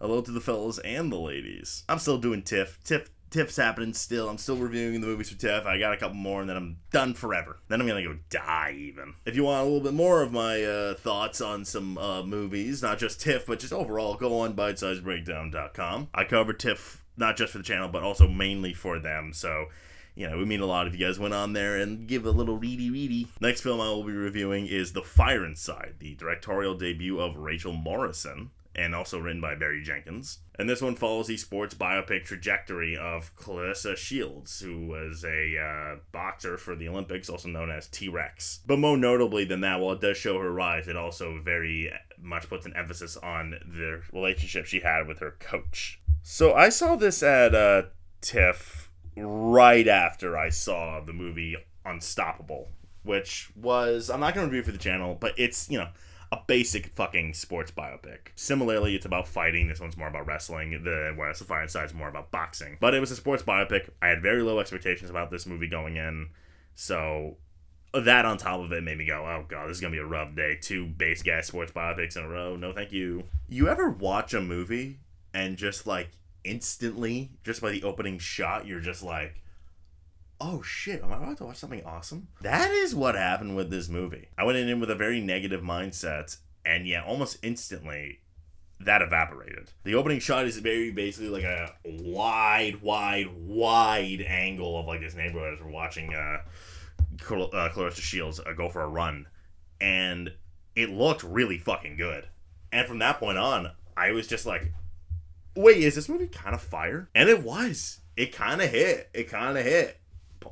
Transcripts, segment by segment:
Hello to the fellas and the ladies. I'm still doing TIFF's happening still. I'm still reviewing the movies for TIFF. I got a couple more and then I'm done forever. Then I'm gonna go die even. If you want a little bit more of my thoughts on some movies, not just TIFF, but just overall, go on bitesizebreakdown.com. I cover TIFF not just for the channel, but also mainly for them. So, you know, we mean a lot if you guys went on there and give a little ready. Next film I will be reviewing is The Fire Inside, the directorial debut of Rachel Morrison, and also written by Barry Jenkins. And this one follows the sports biopic trajectory of Clarissa Shields, who was a boxer for the Olympics, also known as T-Rex. But more notably than that, while it does show her rise, it also very much puts an emphasis on the relationship she had with her coach. So I saw this at TIFF right after I saw the movie Unstoppable, which was, I'm not going to review for the channel, but it's, you know, a basic fucking sports biopic. Similarly, it's about fighting. This one's more about wrestling, whereas The Fire Inside is more about boxing. But it was a sports biopic. I had very low expectations about this movie going in, so that on top of it made me go, oh god, this is going to be a rough day. 2 basic ass sports biopics in a row. No thank you. You ever watch a movie and just like instantly, just by the opening shot, you're just like, oh shit, am I about to watch something awesome? That is what happened with this movie. I went in with a very negative mindset, and yeah, almost instantly, that evaporated. The opening shot is very basically like a wide angle of like this neighborhood as we're watching Clarissa Shields go for a run. And it looked really fucking good. And from that point on, I was just like, wait, is this movie kind of fire? And it was. It kind of hit.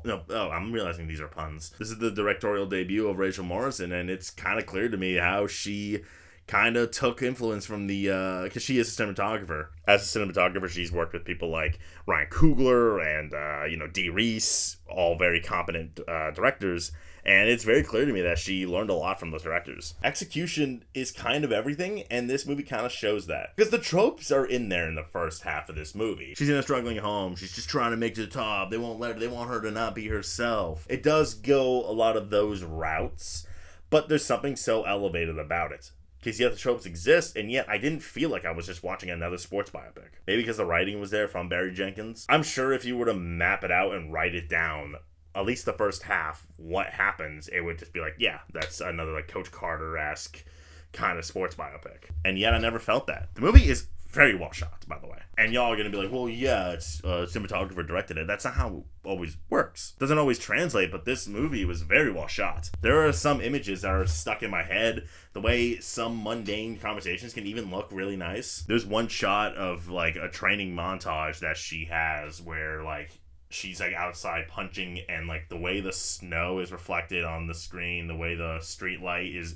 No, I'm realizing these are puns. This is the directorial debut of Rachel Morrison, and it's kind of clear to me how she kind of took influence from the, because she is a cinematographer. As a cinematographer, she's worked with people like Ryan Coogler and, Dee Reese, all very competent directors. And it's very clear to me that she learned a lot from those directors. Execution is kind of everything, and this movie kind of shows that. Because the tropes are in there in the first half of this movie. She's in a struggling home. She's just trying to make it to the top. They want her to not be herself. It does go a lot of those routes, but there's something so elevated about it. Because yet the tropes exist, and yet I didn't feel like I was just watching another sports biopic. Maybe because the writing was there from Barry Jenkins. I'm sure if you were to map it out and write it down, at least the first half, what happens, it would just be like, yeah, that's another like Coach Carter-esque kind of sports biopic. And yet I never felt that. The movie is very well shot, by the way. And y'all are going to be like, well, yeah, it's cinematographer directed it. That's not how it always works. Doesn't always translate, but this movie was very well shot. There are some images that are stuck in my head. The way some mundane conversations can even look really nice. There's one shot of like a training montage that she has where like she's like outside punching, and like the way the snow is reflected on the screen, the way the street light is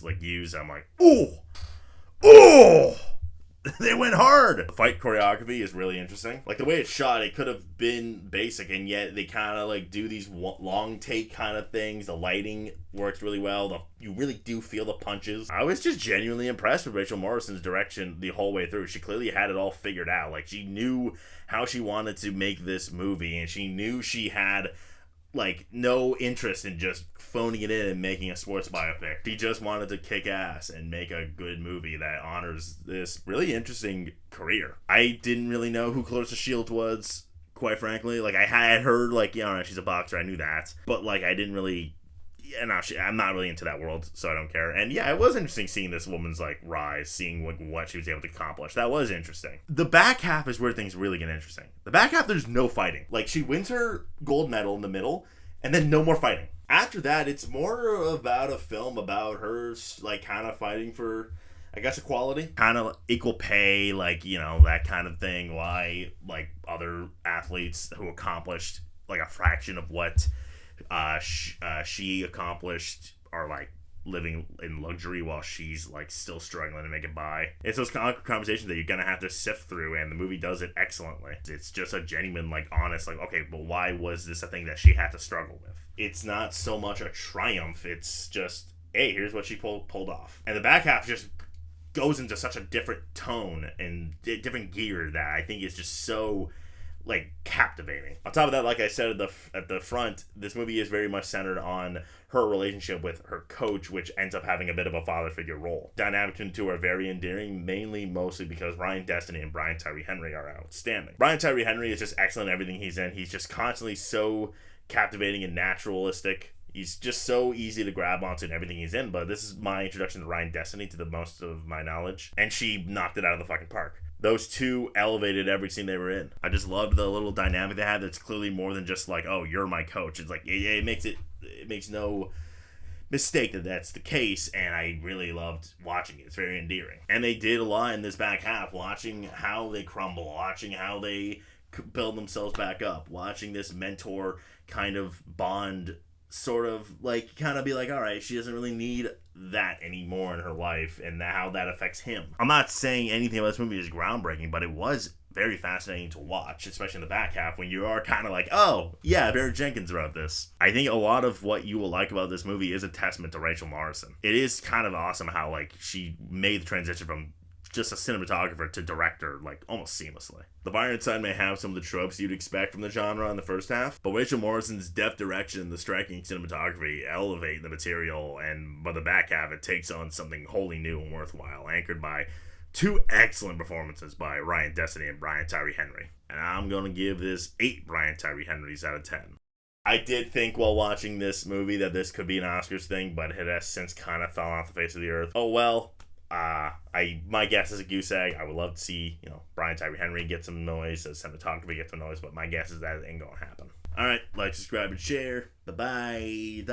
like used, I'm like, ooh, they went hard. The fight choreography is really interesting. Like the way it's shot, it could have been basic, and yet they kind of like do these long take kind of things. The lighting works really well. You really do feel the punches. I was just genuinely impressed with Rachel Morrison's direction the whole way through. She clearly had it all figured out. Like she knew how she wanted to make this movie, and she knew she had like no interest in just phoning it in and making a sports biopic. She just wanted to kick ass and make a good movie that honors this really interesting career. I didn't really know who Clarissa Shields was, quite frankly. Like I had heard like, she's a boxer, I knew that, but like I didn't really, I'm not really into that world, so I don't care. And yeah, it was interesting seeing this woman's like rise, seeing like what she was able to accomplish. That was interesting. The back half is where things really get interesting. The back half, there's no fighting. Like she wins her gold medal in the middle, and then no more fighting. After that, it's more about a film about her like kind of fighting for, I guess, equality, kind of equal pay, like, that kind of thing. Why like other athletes who accomplished like a fraction of what she accomplished are like living in luxury while she's like still struggling to make it by. It's those conversations that you're gonna have to sift through, and the movie does it excellently. It's just a genuine, like, honest, like, okay, but why was this a thing that she had to struggle with? It's not so much a triumph, it's just, hey, here's what she pulled off. And the back half just goes into such a different tone and different gear that I think is just so like captivating. On top of that, like I said at the front, this movie is very much centered on her relationship with her coach, which ends up having a bit of a father figure role. Dynamic between the two are very endearing, mostly because Ryan Destiny and Brian Tyree Henry are outstanding. Brian Tyree Henry is just excellent in everything he's in. He's just constantly so captivating and naturalistic. He's just so easy to grab onto in everything he's in, but this is my introduction to Ryan Destiny to the most of my knowledge, and she knocked it out of the fucking park. Those two elevated every scene they were in. I just loved the little dynamic they had that's clearly more than just like, oh, you're my coach. It's like, yeah, it makes no mistake that that's the case, and I really loved watching it. It's very endearing. And they did a lot in this back half, watching how they crumble, watching how they build themselves back up, watching this mentor kind of bond sort of like kind of be like, all right, she doesn't really need that anymore in her life, and how that affects him. I'm not saying anything about this movie is groundbreaking, but it was very fascinating to watch, especially in the back half when you are kind of like, oh yeah, Barry Jenkins wrote this. I think a lot of what you will like about this movie is a testament to Rachel Morrison. It is kind of awesome how like she made the transition from just a cinematographer to director like almost seamlessly. The Violent Side may have some of the tropes you'd expect from the genre in the first half, but Rachel Morrison's deft direction and the striking cinematography elevate the material, and by the back half it takes on something wholly new and worthwhile, anchored by two excellent performances by Ryan Destiny and Brian Tyree Henry. And I'm going to give this 8 Brian Tyree Henrys out of 10. I did think while watching this movie that this could be an Oscars thing, but it has since kind of fallen off the face of the earth. Oh well. My guess is a goose egg. I would love to see, Brian Tyree Henry get some noise, cinematography get some noise, but my guess is that ain't gonna happen. Alright, like, subscribe, and share. Bye-bye.